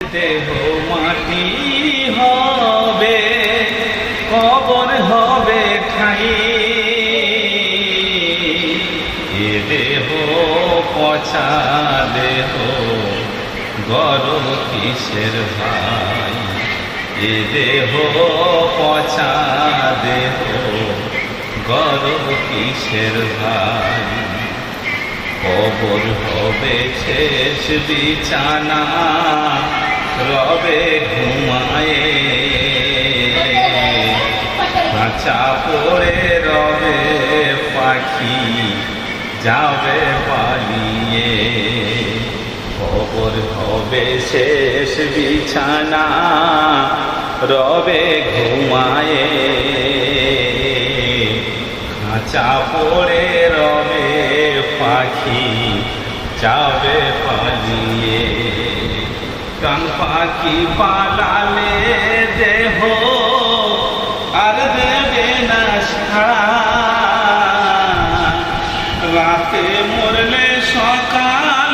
দেহ মাটি হবে, কবর হবে ঠাই। এ দেহ পচা দেহ, গর্ব কিসের ভাই? এ দেহ পচা দেহ, গর্ব কিসের ভাই? কবর হবে শেষ বিছানা, রবে ঘুমায়ে খাঁচা পড়ে রবে পাখি, যাবে পালিয়ে। কবর হবে শেষ বিছানা, রবে ঘুমায়ে খাঁচা পড়ে রবে পাখি, যাবে পালিয়ে। প্রাণ পাখি পালালে দেহ আর দেবে না সাড়া, রাতে মরলে সকাল